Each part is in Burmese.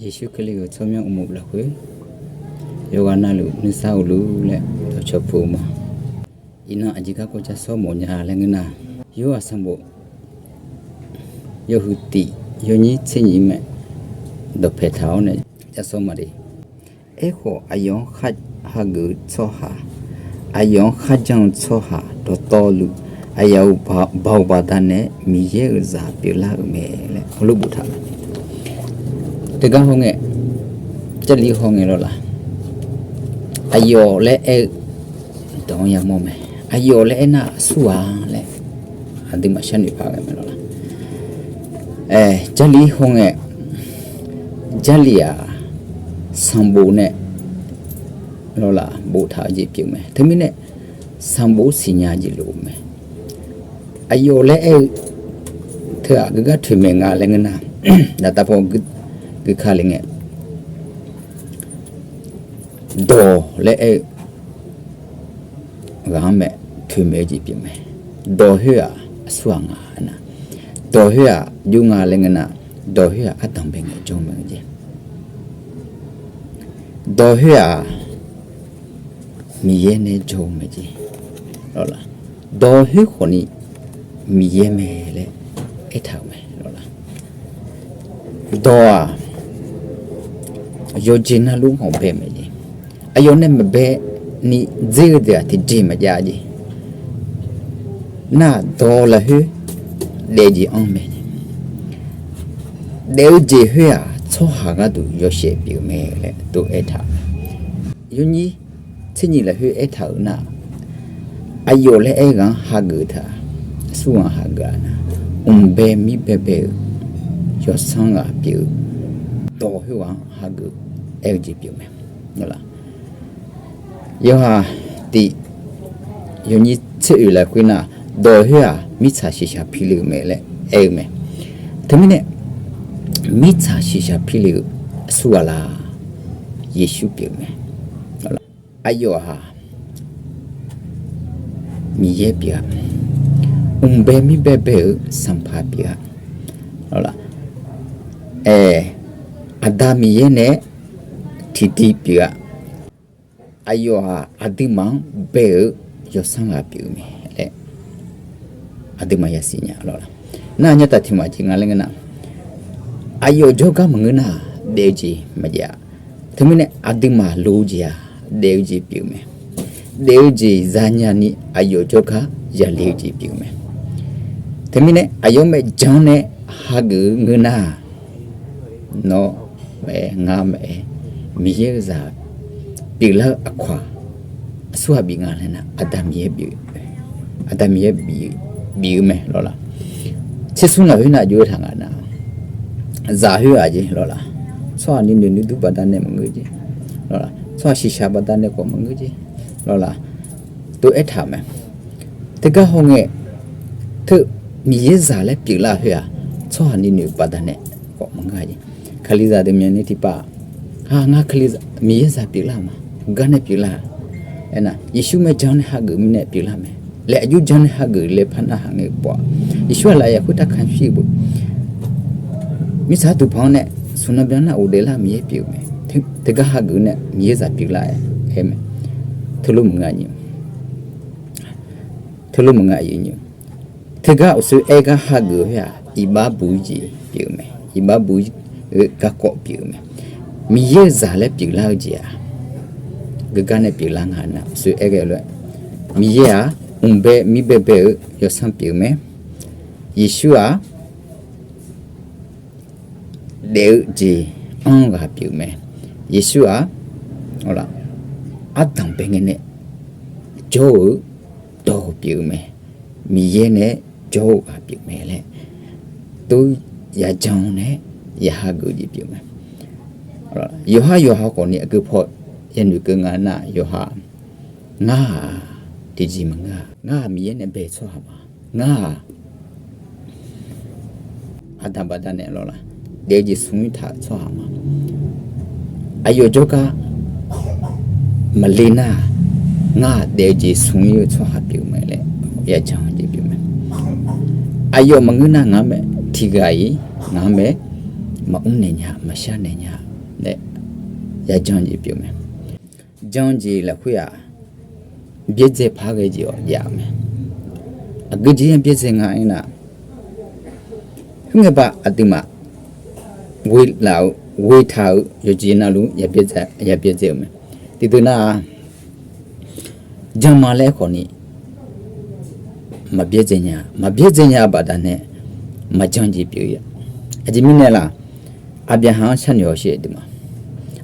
예수 그리고 처명 오목라고요. 요가나루 느사울루 레 도초푸마 이나 아지가 고자 소모냐 랭나 요 아sam보 요후띠 요니 체니메 도페타오네 자소마리 에호 아용 하그 초하 아용 하장 초하 도토루 아야우 바우바다네 미예 의자 빌라메 홀루부타 대가 홍에 젤리 홍에로라 아요 레에 동야 몸에 아요 레나 수아 레 안디마 샤니 파게메로라 에 젤리 홍에 젤리야 삼보네 로라 보타지 피메 테미네 삼보 시냐지 로메 아요 레에 타 그가 트메가 랭나 나타포 그 칼링에 도 레에 가메 트메지 피메 도 헤야 수앙아나 도 헤야 융아 랭나 도 헤야 아tam뱅에 좀메지 도 헤야 미예네 좀메지 로라 도 헤코니 미예메레 에타메 로라 도아 요지나 룽 홍베메지 아요네 메베 니 제르데아티 디마자지 나 도라헤 레지 엉메니 레지 헤야 초하가도 요셰 비메레 또 에타 유니 치니레헤 에타우나 아요레 에가 하그타 수아 하가나 umbe mi bebe yo sanga piu to hwa hagu lg piu me ngola yo ha ti yo ni che la kwina do hwa mi cha shi sha philu me le e me thamine mi cha shi sha philu suala yesu piu me ngola ayo ha mi ye pia umbe mi bebe sampa pia hola adami yene titi pia ayo ha adima be yo sanga piu mi le adima yasinya lola na nyata thima chi ngalengna ayo joga mangna deji maja thamine adima lojia deji piu me deji zanya ni ayo joga yaleji piu me temine ayome jane hagu nguna no me ngame miyeza pila akwa suha binga lena adamiye bi me lola chisuna hina jo thanga na za hyu aji lola so ani ni du badane mangji lola so shisha badane ko mangji lola to ethame tega honge thu 미예자 레 빌라 헤야 초하니 니 바다네 고 망가지 칼리자 데면니 티파 하나 칼리자 미예자 빌라마 가네 빌라 에나 예수메 존 하그 미네 빌라메 레 아주 존 하그 레 파나 항에 보 예수라야 쿠타 칸시부 미사두 파네 수나변나 오데라 미예 비우메 데가 하그네 미예자 빌라에 헤메 틀로 망가니 틀로 망가이니 tega usu ega hagu ya iba buji piume iba buji kako piume miye zale piula jia gagane piula ngana usu ega lo miye a umbe mi bebe yo sam piume yeshua de ji anga piume yeshua hola adam bengene jo do piume miye ne jo a piu me le tu ya jong ne ya ha gu ji piu me yo ha ko ni gu pho yen yu ke nga na yo ha nga ti ji ma nga mi ye ne be so ha ba nga adam ba da ne lo la de ji sung tha so ha ma ayo jo ka malina nga de ji sung yu so ha piu me le ya jong ji piu me ayo manguna ngame thigai ngame မအုံးနေညာမရှာနေညာနဲ့ရကြောင်းကြီးပြုမယ်ကြောင်းကြီးလက်ခွေရပြည့်စက်ဖားခဲ့ကြရောရမယ်အကကြီးပြည့်စက်ငါအင်းနာငါပါအတိမဝေလာဝေထားရကြီးနာလူရပြည့်စက်မယ်ဒီတူနာဂျမလဲခေါနီမပြည့်စင်ညာပါတာနဲ့မကြောင်းကြီးပြုရအကြီးမင်းနဲ့လားအပြန်ဟာဆက်ရောရှိဒီမှာ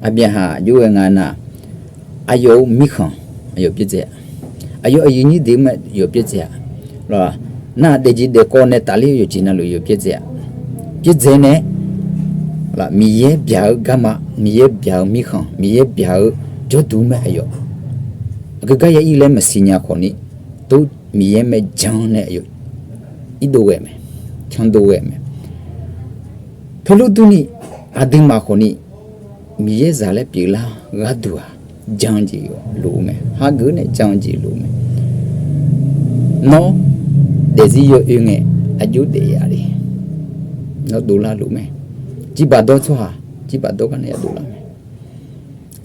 အပြန်ဟာယူဝငါနာအယုံမိခွန်အယုံပြည့်စက်အယုံအရင်ကြီးဒီမဲ့ယုံပြည့်စက်လားနာတေကြီးတဲ့ကောနဲ့တာလေးယုံကြီးနာလို့ယုံပြည့်စက်နဲ့လားမီရဲ့ပြောက်ကမမီရဲ့ပြောက်မိခွန်မီရဲ့ပြောက်ဂျိုဒူမဲ့အယုံအကကရဲ့ဤလဲမစညာခေါနီတို့မီရဲ့မဲ့ဂျောင်းနဲ့အယုံဤတို့ဝဲမယ်ချွန်တို့ဝဲမယ်ထလူတူနီအဒိမခေါနီမီရဲ့ဇာလဲပြေလာငါဒူဟာဂျောင်းကြီးရောလိုမယ်ဟာဂုနဲ့ဂျောင်းကြီးလိုမယ်နော်ဒေစီယောအင်းငယ်အကျုတေရတယ်နော်ဒူလာလိုမယ်ကြည်ပါတော့ဆွာကြည်ပါတော့ကနေရဒူလာမယ်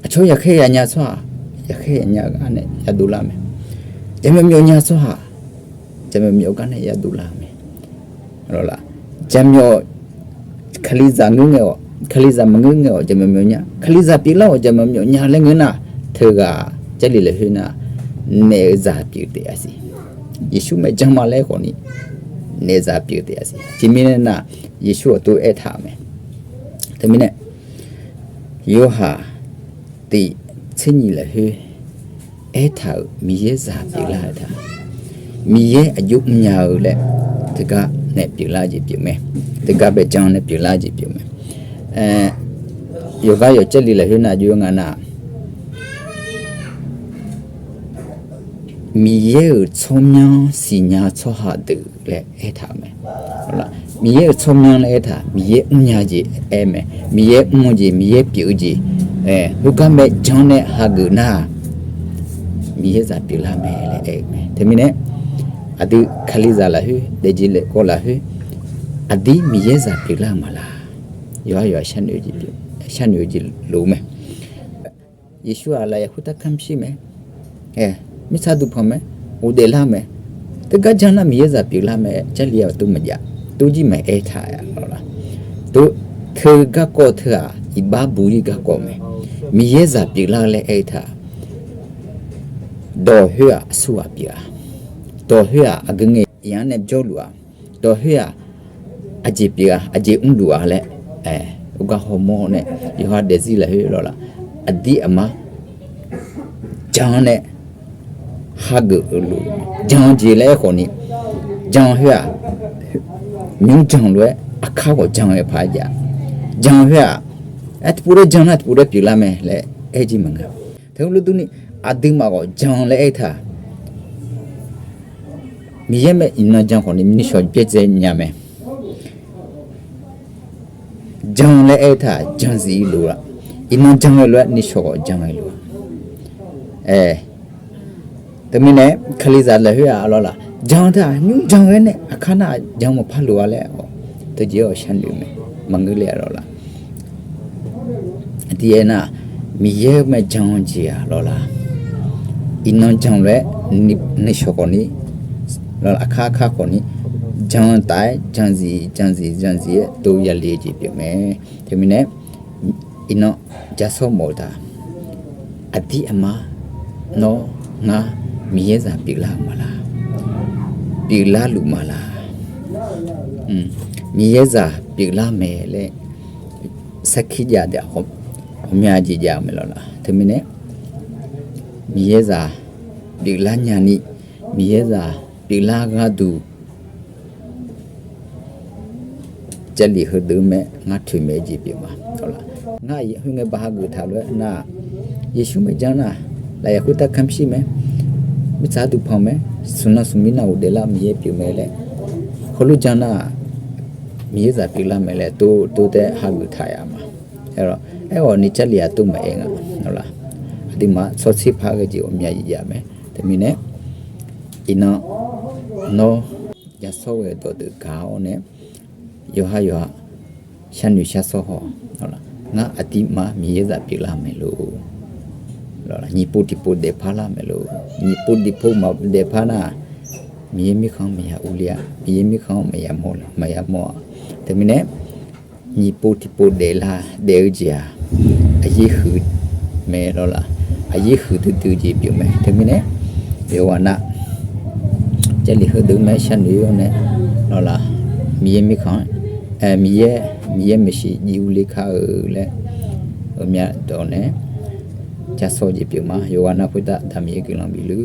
အချိုးရခဲရညာဆွာရခဲရညာကနေရဒူလာမယ်ဂျမမျိုးညာဆွာဂျမမျိုးကနေရဒူလာမယ်ဟုတ်လားဂျမမျိုးခလီဇာငငယ်ခလီဇာမငငယ်ဂျမမျိုးညာခလီဇာပြေလောက်ဂျမမျိုးညာလည်းငနာထေကကြက်လီလေဟိနာနေဇာပြေတဲ့အစီယေရှုမဲ့ဂျမလဲခေါနီနေဇာပြေတဲ့အစီဂျမင်းနာယေရှုတို့အဲ့ထားမယ်တမင်းနဲ့ယောဟာတီချင်းကြီးလေဟိအဲ့ထားမီရဲ့ဇာပြေလာတာမီရဲ့အယုအညာကိုလေတကနဲ့ပြေလာကြည့်ပြမယ်တကပဲကြောင်းနဲ့ပြေလာကြည့်ပြမယ်ယောဂရောကြက်လီလေဟိနာဂျိုငါနာမီရဲ့ချုံမြောင်းစီညာချောဟာတူလေအဲ့ထားမယ်ဟုတ်လားမီရဲ့ချုံမြောင်းလေအဲ့ထားမီရဲ့အညာကြီးအဲ့မယ်မီရဲ့အမွန်ကြီးမီရဲ့ပြုတ်ကြီးလူကမဲ့ဂျွန်နဲ့ဟာဂူနာမီရဲ့ဇာပြလာမယ်လေအဲ့မယ်ဒါမင်းနဲ့အဒီခလီဇာလာဟိဒေဂျီလေကိုလာဟိအဒီမီရဲ့ဇာပြလာမလားရွာရှန်နေကြီးလိုမယ်ယေရှုအလာယခုတကမ်ရှိမယ်မိသားစုဖမယ်ဟိုတယ်လာမယ်တကကြနာမြေစာပြေလာမယ်ချက်လျောက်သူမကြသူကြီးမယ်အဲထားရဟုတ်လားသူထေကကောထာဤဘာဘူးရီကကောမယ်မြေစာပြေလာလဲအဲထားဒေါ်ဟွာအဆူအပြာဒေါ်ဟွာအကငယ်ရန်နဲ့ကြောလူအားဒေါ်ဟွာအကြည်ပြာအကြည်ဥလူအားလဲဥကဟောမောနဲ့ယဟာဒေစီလဲဟွလောလားအဒီအမဂျန်နဲ့ဟာဂူလူဂျန်ဂျီလဲခေါနီဂျန်ဟွာမြင်းဂျန်လွဲအခါကိုဂျန်ရဲ့ဖာကြဂျန်ဟွာat pureဂျန်at pureပြလာမယ်လေအဲ့ကြီးမငါတယ်လူသူနိအဒီမာကိုဂျန်လဲအဲ့ထားမြရဲ့မဲ့အင်းနဂျန်ခေါနီမြင်းရှော့ပြည့်စဲညမယ်ဂျန်လဲအဲ့ထားဂျန်စီလူလားအင်းနဂျန်လွဲနိရှော့ကိုဂျန်လဲလူတမင်းနဲ့ခလီဇာလည်းဟွာလောလားဂျောင်းတာညူဂျောင်းရဲနဲ့အခါနာဂျောင်းမဖတ်လို့ရလဲဟောတကြီးရောရှန်နေမယ်မငွေလေရောလားအတီးနာမီရဲမဲ့ဂျောင်းကြီးရလောလားအင်းနဂျောင်းရဲနိရှောကောနီလောအခါကောနီဂျောင်းတိုင်ဂျန်စီရဲ့တို့ရလေးကြီးပြမယ်တမင်းနဲ့အင်းနဂျာဆောမောတာအတီးအမနော်ငါမီရဲစာပြေလာမလားပြေလာလူမလားမီရဲစာပြေလာမယ်လေစခိကြတဲ့ဟောအများကြီးကြမယ်လို့လားဒီမင်းနဲ့မီရဲစာပြေလာညာနိမီရဲစာပြေလာကသူကြက်လီဟဒုမဲ့ငါထွေမဲကြီးပြေမှာဟုတ်လားငါဟင်းငယ်ဘာကူထားလို့နာယေရှုမကျမ်းနာလာယခုတခမ်ရှိမယ်မိသားစုဖောင်းမယ်ဆွနဆုမီနာကိုဒလာမြေပြမယ်လေခလူဂျနာမြေစာပြလာမယ်လေတိုးတဲ့ဟာကူထားရမှာအဲ့တော့နေချက်လျာတုံးမအင်းကဟုတ်လားဒီမှာစောစီဖားကြီးအများကြီးရမယ်ဒီမီနဲ့အနော်ရဆောဝဲတော့တကောင်းနဲ့ယောဟာ ရှန်နူရှာဆောဟောဟုတ်လားငါအတိမမြေရစာပြလာမယ်လို့ဟုတ်လားညီပုတ်တိပုတ်တဲ့ဖာလာမယ်လို့ညီပုတ်တိဖို့မတဲ့ဖာနာမြေမိခေါမရဦးလျမြေမိခေါမရမောလားမရမောတမီနဲ့ညီပုတ်တိပုတ်တဲ့လာတဲ့ကြအရေးခူမဲတော့လားအရေးခူတူကြီးပြုမယ်တမီနဲ့ယောဝနာကျလီဟဒုမဲရှန်နူယောနဲ့ဟုတ်လားမြေမိခေါမြေမရှိညီဦးလေးခါလဲအမြတ်တော့နဲ့ကျဆောကြီးပြုမှာယောဝနာဖုဒ္ဓဓမ္မယေကိလံဘီလူ